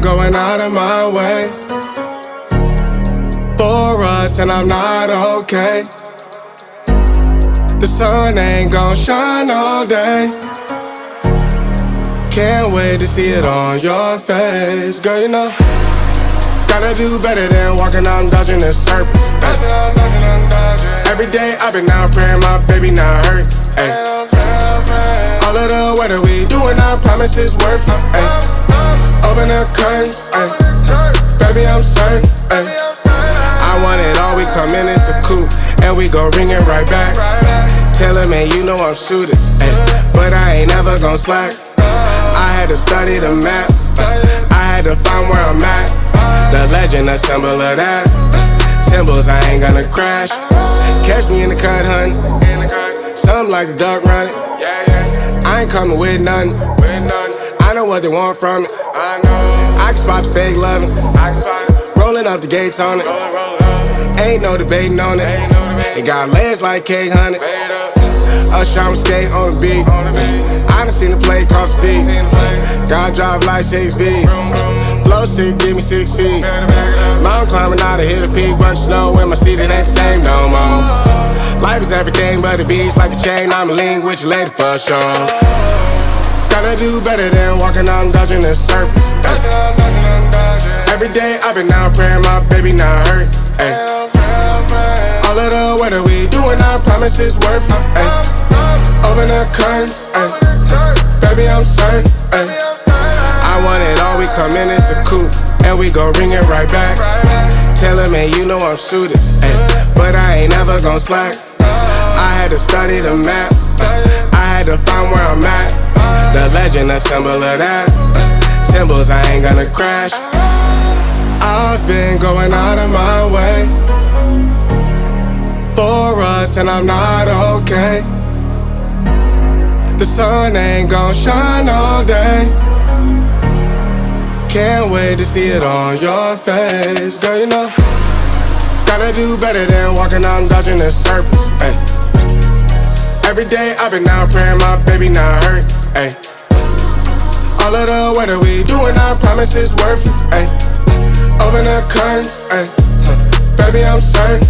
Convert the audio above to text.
been going out of my way for us, and I'm not okay. The sun ain't gon' shine all day. Can't wait to see it on your face. Girl, you know, gotta do better than walking out dodging in circles. Every day I've been out praying my baby not hurt. Ay. All of the weather we doing, I promise it's worth it. Ay. Open the curtains, ay. Baby I'm certain. Ay. I want it all, we come in, it's a coupe, and we gon' ring it right back. Tell him, man, you know I'm shooting, ay. But I ain't never gon' slack. I had to study the map, I had to find where I'm at. The legend, a symbol of that. Symbols, I ain't gonna crash. Catch me in the cut, hun. Something like the duck running. I ain't coming with nothing. I know what they want from it. I can spot the fake loving. Rolling up the gates on it. Ain't no debating on it. It got legs like cake, honey. Usher, I'm skate on the beat. I done seen the play cross the feet. God drive like 6 feet. Flow sick, give me 6 feet. Mountain climbing out to hit a peak. Bunch of snow in my seat, it ain't the same no more. Life is everything but a beach like a chain. I'm a link with you later for sure. Gotta do better than walking out dodging in circles. Every day I've been out praying my baby not hurt. Ay. All of the weather we doing, I promise it's worth it. Ay. Open the curtains, ay. Baby I'm certain. Ay. I want it all, we come in, it's a coupe, and we gon' ring it right back. Tell him, man, you know I'm shooting, ay. But I ain't never gon' slack. I had to study the map, I had to find where I'm at. The legend, a symbol of that. Symbols, I ain't gonna crash. I've been going out of my way for us, and I'm not okay. The sun ain't gon' shine all day. Can't wait to see it on your face. Girl, you know, gotta do better than walking out dodging in circles. Ay. Every day I've been out praying my baby not hurt. Ay. All of the weather we doing, I promise it's worth it. Ay. Open the curtains, ay. Baby I'm certain.